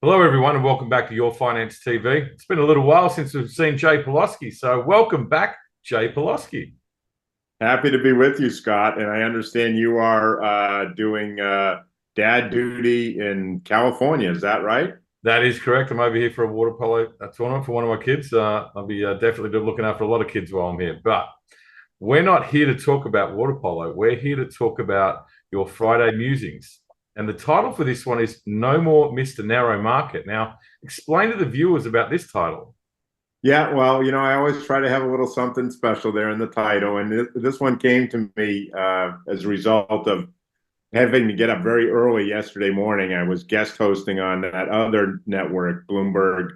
Hello, everyone, and welcome back to Your Finance TV. It's been a little while since we've seen Jay Pelosky, so welcome back, Jay Pelosky. Happy to be with you, Scott. And I understand you are doing dad duty in California. Is that right? That is correct. I'm over here for a water polo tournament for one of my kids. I'll be definitely looking after a lot of kids while I'm here. But we're not here to talk about water polo. We're here to talk about your Friday musings. And the title for this one is No More Mr. Narrow Market. Now, explain to the viewers about this title. Yeah, well, I always try to have a little something special there in the title. And this one came to me as a result of having to get up very early yesterday morning. I was guest hosting on that other network, Bloomberg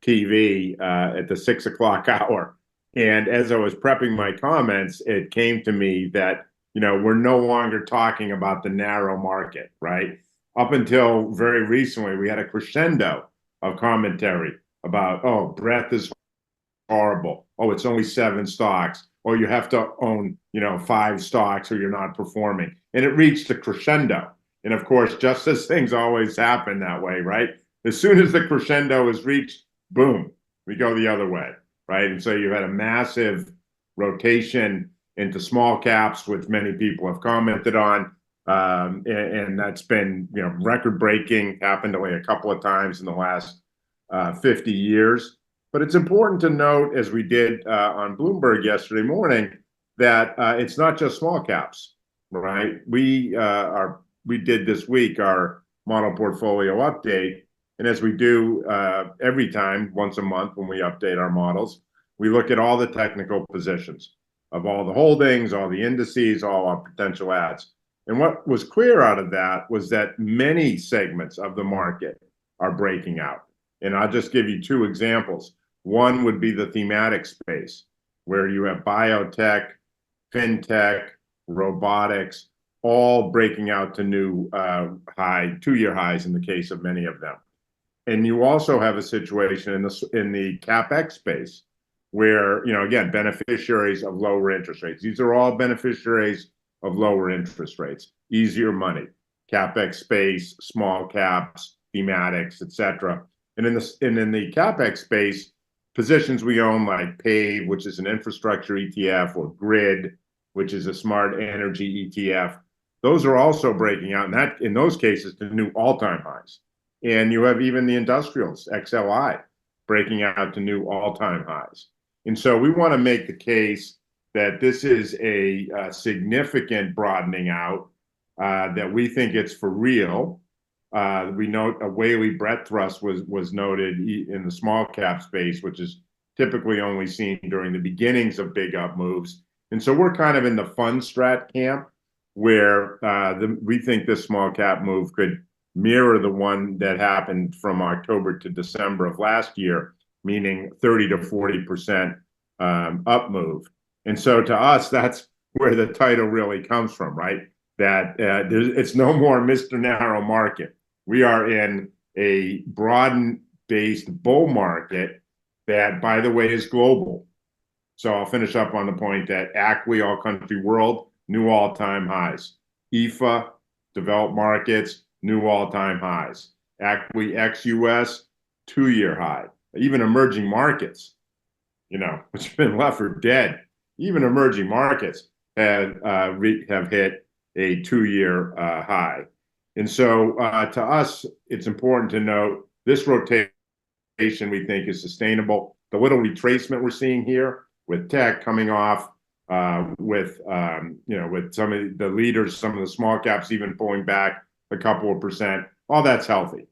TV, at the 6 o'clock hour. And as I was prepping my comments, it came to me that, we're no longer talking about the narrow market, right? Up until very recently, we had a crescendo of commentary about, oh, breadth is horrible. Oh, it's only 7 stocks. Or you have to own, 5 stocks or you're not performing. And it reached a crescendo. And of course, just as things always happen that way, right? As soon as the crescendo is reached, boom, we go the other way, right? And so you had a massive rotation into small caps, which many people have commented on. And that's been, record breaking, happened only a couple of times in the last 50 years. But it's important to note, as we did on Bloomberg yesterday morning, that it's not just small caps, right? We did this week our model portfolio update, and as we do every time, once a month when we update our models, we look at all the technical positions of all the holdings, all the indices, all our potential adds. And what was clear out of that was that many segments of the market are breaking out. And I'll just give you 2 examples. One would be the thematic space, where you have biotech, fintech, robotics, all breaking out to new 2-year highs in the case of many of them. And you also have a situation in the CapEx space, where, again, beneficiaries of lower interest rates. These are all beneficiaries of lower interest rates, easier money, CapEx space, small caps, thematics, etc. And in the CapEx space, positions we own like PAVE, which is an infrastructure ETF, or GRID, which is a smart energy ETF, those are also breaking out, and that in those cases to new all-time highs. And you have even the industrials, XLI, breaking out to new all-time highs. And so we want to make the case that this is a significant broadening out, that we think it's for real. We note a Whaley breadth thrust was noted in the small cap space, which is typically only seen during the beginnings of big up moves. And so we're kind of in the fun strat camp, where we think this small cap move could mirror the one that happened from October to December of last year, meaning 30 to 40% up move. And so to us, that's where the title really comes from, right? That it's no more Mr. Narrow Market. We are in a broad-based bull market that, by the way, is global. So I'll finish up on the point that ACWI, All Country World, new all-time highs. EFA, developed markets, new all-time highs. ACWI ex-US, 2-year high. Even emerging markets, which have been left for dead. Even emerging markets have hit a 2-year high. And so to us, it's important to note this rotation we think is sustainable. The little retracement we're seeing here with tech coming off, with some of the leaders, some of the small caps even pulling back a couple of percent, all that's healthy,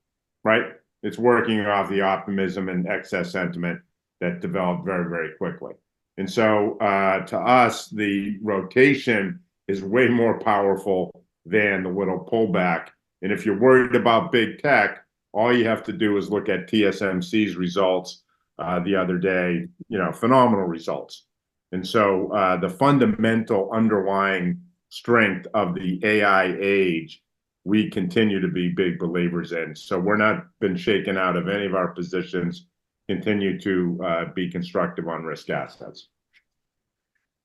right? It's working off the optimism and excess sentiment that developed very, very quickly. And so to us, the rotation is way more powerful than the little pullback. And if you're worried about big tech, all you have to do is look at TSMC's results the other day, phenomenal results. And so the fundamental underlying strength of the AI age, we continue to be big believers in. So we're not been shaken out of any of our positions, continue to be constructive on risk assets.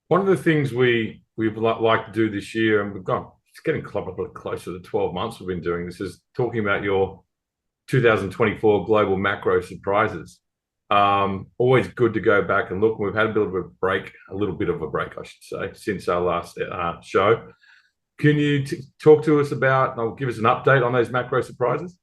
One of the things we've like to do this year, and it's getting a little closer to 12 months we've been doing this, is talking about your 2024 global macro surprises. Always good to go back and look. We've had a bit of a break, I should say, since our last show. Can you talk to us about, or give us an update on those macro surprises?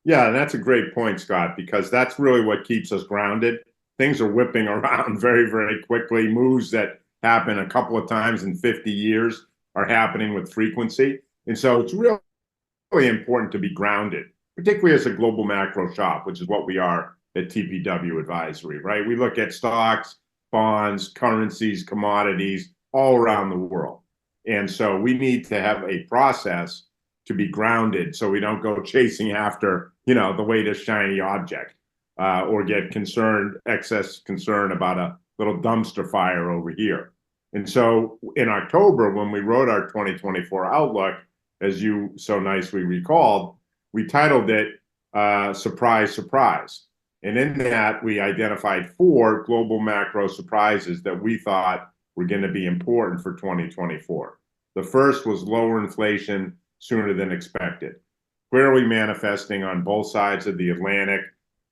Yeah, and that's a great point, Scott, because that's really what keeps us grounded. Things are whipping around very, very quickly. Moves that happen a couple of times in 50 years are happening with frequency. And so it's really important to be grounded, particularly as a global macro shop, which is what we are at TPW Advisory, right? We look at stocks, bonds, currencies, commodities all around the world. And so we need to have a process to be grounded so we don't go chasing after, the latest shiny object or get excess concern about a little dumpster fire over here. And so in October, when we wrote our 2024 outlook, as you so nicely recalled, we titled it Surprise, Surprise. And in that, we identified 4 global macro surprises that we thought were going to be important for 2024. The first was lower inflation sooner than expected, clearly manifesting on both sides of the Atlantic,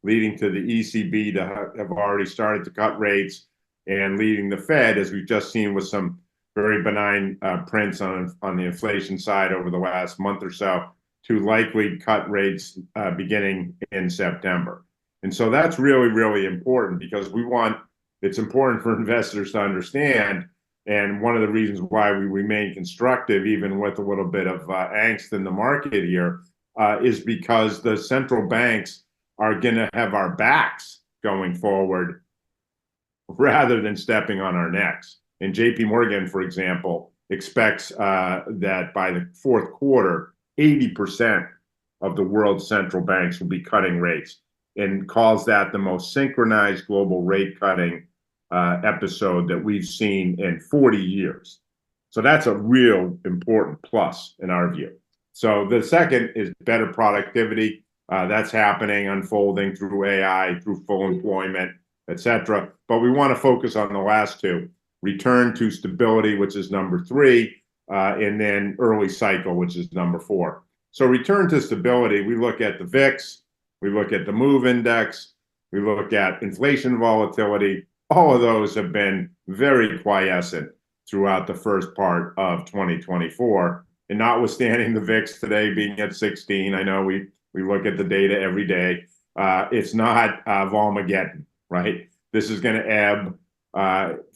leading to the ECB to have already started to cut rates and leading the Fed, as we've just seen with some very benign prints on the inflation side over the last month or so, to likely cut rates beginning in September. And so that's really, really important because it's important for investors to understand. And one of the reasons why we remain constructive, even with a little bit of angst in the market here, is because the central banks are going to have our backs going forward rather than stepping on our necks. And JP Morgan, for example, expects that by the fourth quarter, 80% of the world's central banks will be cutting rates and calls that the most synchronized global rate cutting episode that we've seen in 40 years. So that's a real important plus in our view. So the second is better productivity. That's happening, unfolding through AI, through full employment, et cetera. But we want to focus on the last two: return to stability, which is number 3, and then early cycle, which is number 4. So return to stability, we look at the VIX, we look at the MOVE index, we look at inflation volatility. All of those have been very quiescent throughout the first part of 2024. And notwithstanding the VIX today being at 16, I know we look at the data every day. It's not Volmageddon, right? This is going to ebb.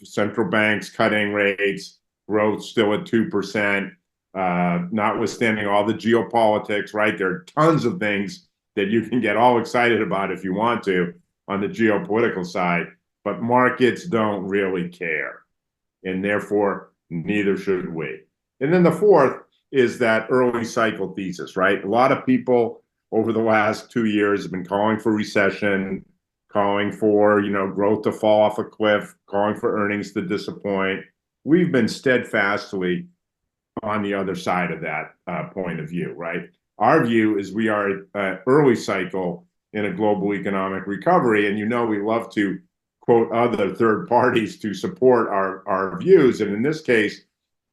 Central banks cutting rates, growth still at 2%, notwithstanding all the geopolitics, right? There are tons of things that you can get all excited about if you want to on the geopolitical side, but markets don't really care. And therefore, neither should we. And then the fourth is that early cycle thesis, right? A lot of people over the last 2 years have been calling for recession, calling for, growth to fall off a cliff, calling for earnings to disappoint. We've been steadfastly on the other side of that point of view, right? Our view is we are early cycle in a global economic recovery. And we love to quote other third parties to support our views. And in this case,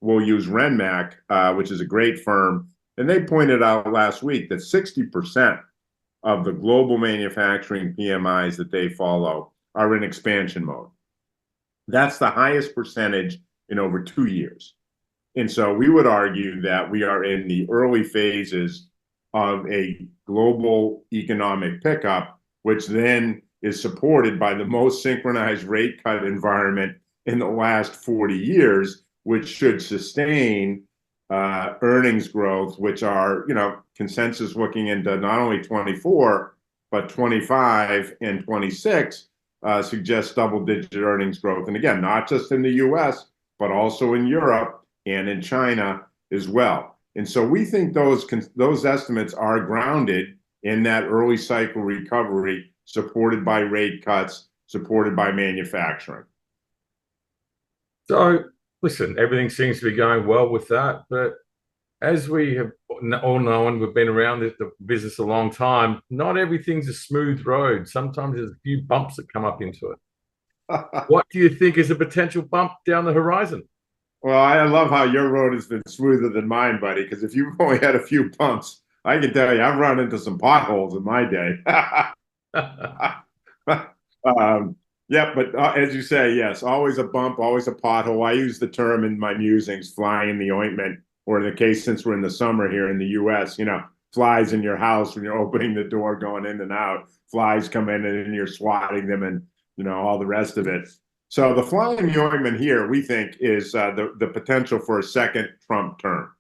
we'll use Renmac, which is a great firm. And they pointed out last week that 60% of the global manufacturing PMIs that they follow are in expansion mode. That's the highest percentage in over 2 years. And so we would argue that we are in the early phases of a global economic pickup, which then is supported by the most synchronized rate cut environment in the last 40 years, which should sustain earnings growth, which are, consensus looking into not only 24, but 25 and 26 suggests double-digit earnings growth. And again, not just in the US, but also in Europe and in China as well. And so we think those estimates are grounded in that early cycle recovery, supported by rate cuts, supported by manufacturing. So, listen, everything seems to be going well with that. But as we have all known, we've been around the business a long time, not everything's a smooth road. Sometimes there's a few bumps that come up into it. What do you think is a potential bump down the horizon? Well, I love how your road has been smoother than mine, buddy, because if you've only had a few bumps, I can tell you, I've run into some potholes in my day. um, yeah, but as you say, yes, always a bump, always a pothole. I use the term in my musings, fly in the ointment, or in the case since we're in the summer here in the U.S., flies in your house when you're opening the door, going in and out. Flies come in and you're swatting them, and all the rest of it. So the fly in the ointment here, we think, is the potential for a second Trump term.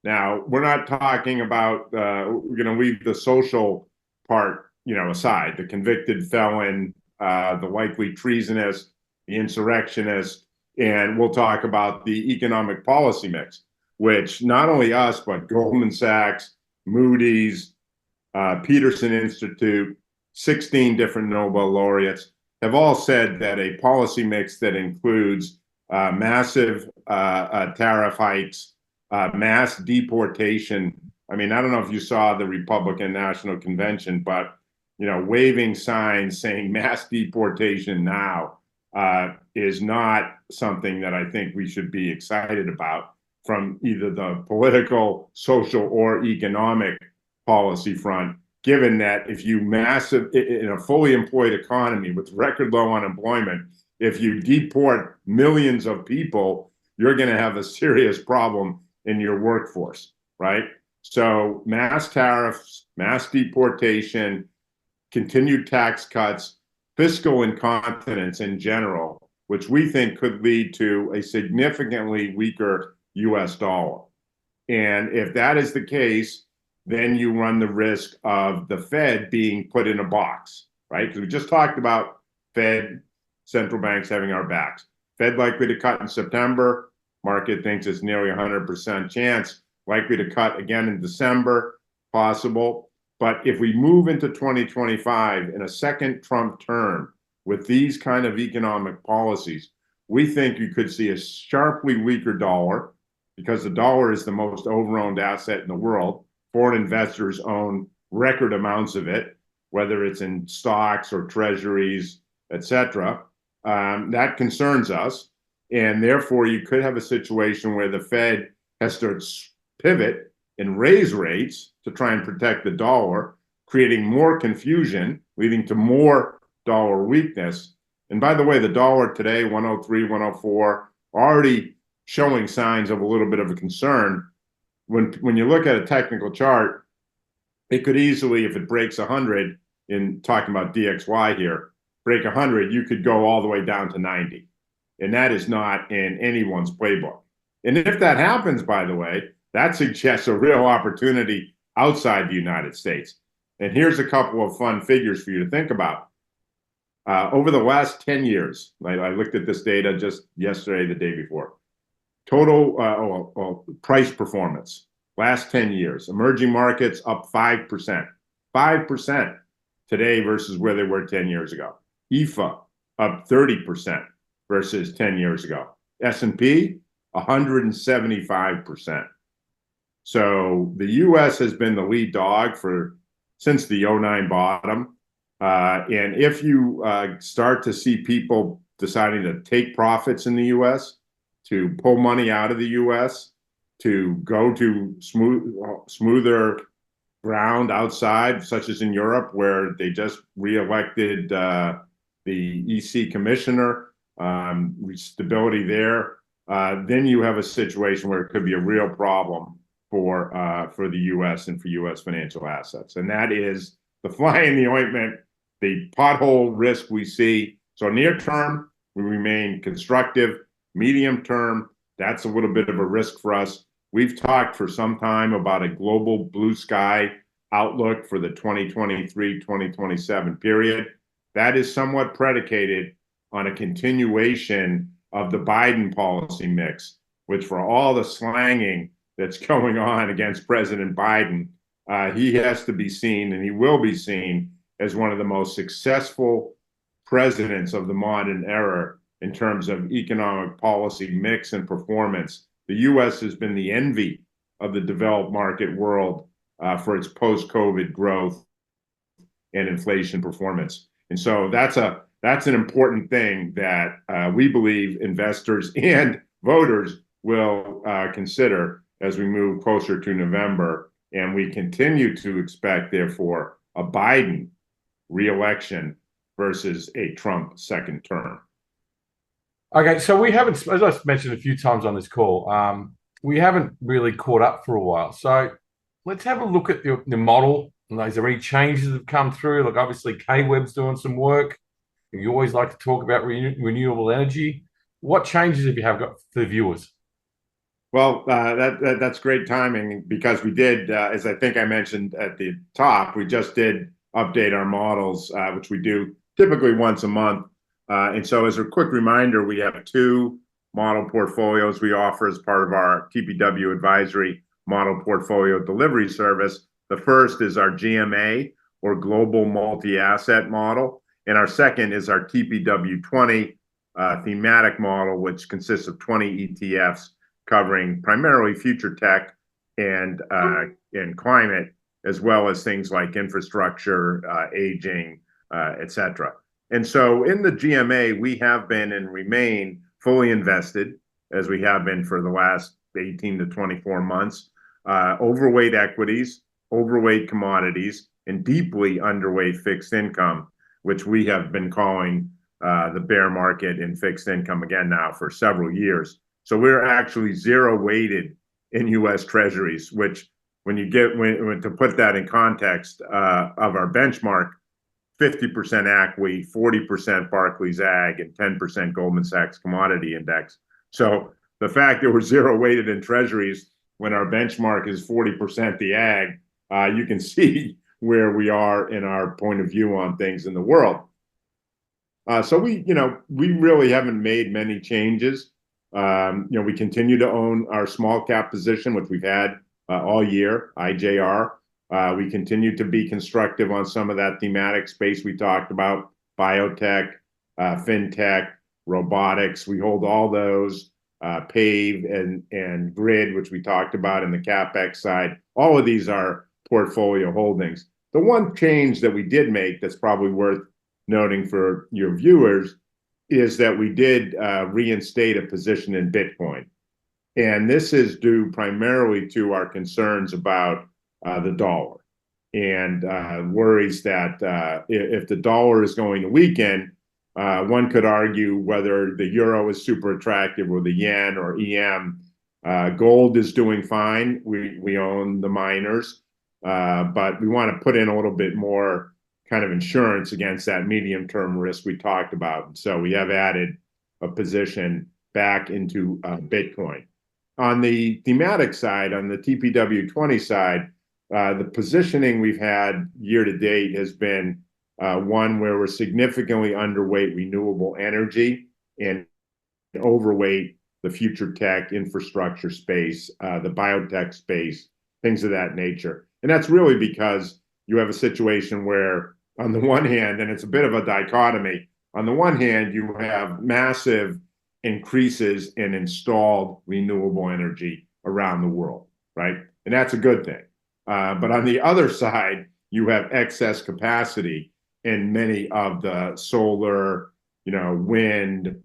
Now, we're not talking about, we're going to leave the social part, aside, the convicted felon, the likely treasonist, the insurrectionist, and we'll talk about the economic policy mix, which not only us, but Goldman Sachs, Moody's, Peterson Institute, 16 different Nobel laureates have all said that a policy mix that includes massive tariff hikes, mass deportation. I mean, I don't know if you saw the Republican National Convention, but waving signs saying mass deportation now is not something that I think we should be excited about from either the political, social, or economic policy front, given that if you in a fully employed economy with record low unemployment, if you deport millions of people, you're going to have a serious problem in your workforce, right? So mass tariffs, mass deportation, continued tax cuts, fiscal incontinence in general, which we think could lead to a significantly weaker US dollar. And if that is the case, then you run the risk of the Fed being put in a box, right? Because we just talked about Fed, central banks having our backs. Fed likely to cut in September. Market thinks it's nearly 100% chance. Likely to cut again in December, possible. But if we move into 2025 in a second Trump term with these kind of economic policies, we think you could see a sharply weaker dollar, because the dollar is the most over-owned asset in the world. Foreign investors own record amounts of it, whether it's in stocks or treasuries, et cetera. That concerns us. And therefore, you could have a situation where the Fed has to pivot and raise rates to try and protect the dollar, creating more confusion, leading to more dollar weakness. And by the way, the dollar today, 103, 104, already showing signs of a little bit of a concern. When you look at a technical chart, it could easily, if it breaks 100, in talking about DXY here, break 100, you could go all the way down to 90. And that is not in anyone's playbook. And if that happens, by the way, that suggests a real opportunity outside the United States. And here's a couple of fun figures for you to think about. Over the last 10 years, I looked at this data just yesterday, the day before. Total price performance, last 10 years. Emerging markets up 5%. 5% today versus where they were 10 years ago. EFA up 30% versus 10 years ago. S&P 175%. So the U.S. has been the lead dog since the 09 bottom. And if you start to see people deciding to take profits in the U.S., to pull money out of the U.S., to go to smoother ground outside, such as in Europe, where they just reelected the EC commissioner, stability there, then you have a situation where it could be a real problem for the U.S. and for U.S. financial assets. And that is the fly in the ointment, the pothole risk we see. So near term, we remain constructive. Medium term, that's a little bit of a risk for us. We've talked for some time about a global blue sky outlook for the 2023-2027 period. That is somewhat predicated on a continuation of the Biden policy mix, which, for all the slanging that's going on against President Biden, he has to be seen, and he will be seen, as one of the most successful presidents of the modern era in terms of economic policy mix and performance. The U.S. has been the envy of the developed market world for its post-COVID growth and inflation performance. And so that's an important thing that we believe investors and voters will consider as we move closer to November. And we continue to expect, therefore, a Biden reelection versus a Trump second term. Okay, so we haven't, as I mentioned a few times on this call, we haven't really caught up for a while. So let's have a look at the model. Is there any changes that have come through? Like obviously, K-Web's doing some work. You always like to talk about renewable energy. What changes have you got for the viewers? Well, that's great timing because we did, as I think I mentioned at the top, we just did update our models, which we do typically once a month. And so, as a quick reminder, we have two model portfolios we offer as part of our TPW advisory model portfolio delivery service. The first is our GMA, or Global Multi-Asset Model, and our second is our TPW 20 thematic model, which consists of 20 ETFs covering primarily future tech and climate, as well as things like infrastructure, aging, et cetera. And so in the GMA, we have been and remain fully invested, as we have been for the last 18 to 24 months, overweight equities, overweight commodities, and deeply underweight fixed income, which we have been calling the bear market in fixed income again now for several years. So we're actually zero weighted in U.S. Treasuries, which when you get to put that in context of our benchmark, 50% ACWI, 40% Barclays Ag, and 10% Goldman Sachs Commodity Index. So the fact that we're zero weighted in Treasuries when our benchmark is 40% the Ag, you can see where we are in our point of view on things in the world. So we really haven't made many changes. We continue to own our small cap position, which we've had all year, IJR. We continue to be constructive on some of that thematic space we talked about, biotech, fintech, robotics. We hold all those, PAVE and grid, which we talked about in the CapEx side. All of these are portfolio holdings. The one change that we did make that's probably worth noting for your viewers is that we did reinstate a position in Bitcoin. And this is due primarily to our concerns about the dollar and worries that if the dollar is going to weaken, one could argue whether the euro is super attractive or the yen or EM. Gold is doing fine. We own the miners, but we want to put in a little bit more kind of insurance against that medium-term risk we talked about. So we have added a position back into Bitcoin. On the thematic side, on the TPW 20 side, the positioning we've had year to date has been one where we're significantly underweight renewable energy and overweight the future tech infrastructure space, the biotech space, things of that nature. And that's really because you have a situation where, on the one hand, and it's a bit of a dichotomy, on the one hand, you have massive increases in installed renewable energy around the world, right? And that's a good thing. But on the other side, you have excess capacity in many of the solar, wind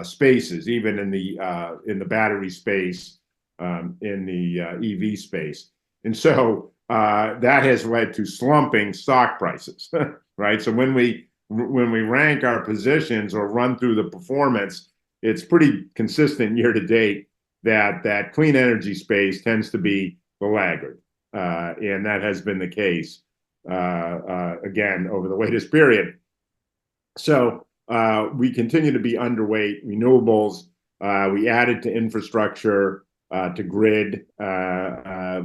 spaces, even in the battery space, in the EV space. And so that has led to slumping stock prices, right? So when we rank our positions or run through the performance, it's pretty consistent year to date that clean energy space tends to be the laggard, and that has been the case again over the latest period. So we continue to be underweight renewables. We added to infrastructure, to grid,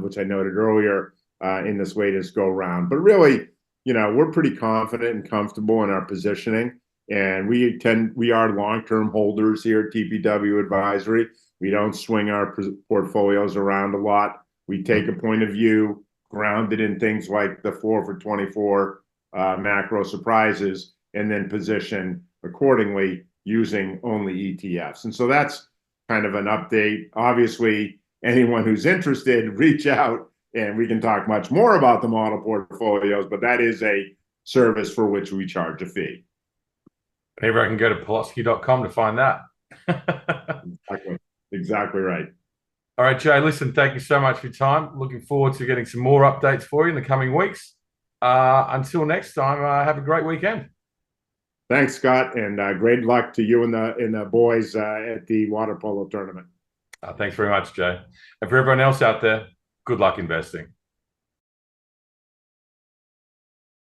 which I noted earlier in this latest go round. But really, we're pretty confident and comfortable in our positioning, and we are long-term holders here at TPW Advisory. We don't swing our portfolios around a lot. We take a point of view grounded in things like the 4 for 24 macro surprises, and then position accordingly using only ETFs. And so that's kind of an update. Obviously, anyone who's interested, reach out and we can talk much more about the model portfolios, but that is a service for which we charge a fee. Maybe I can go to Pelosky.com to find that. Exactly right. All right, Jay, listen, thank you so much for your time. Looking forward to getting some more updates for you in the coming weeks. Until next time, have a great weekend. Thanks, Scott, and great luck to you and the boys at the water polo tournament. Thanks very much, Jay. And for everyone else out there, good luck investing.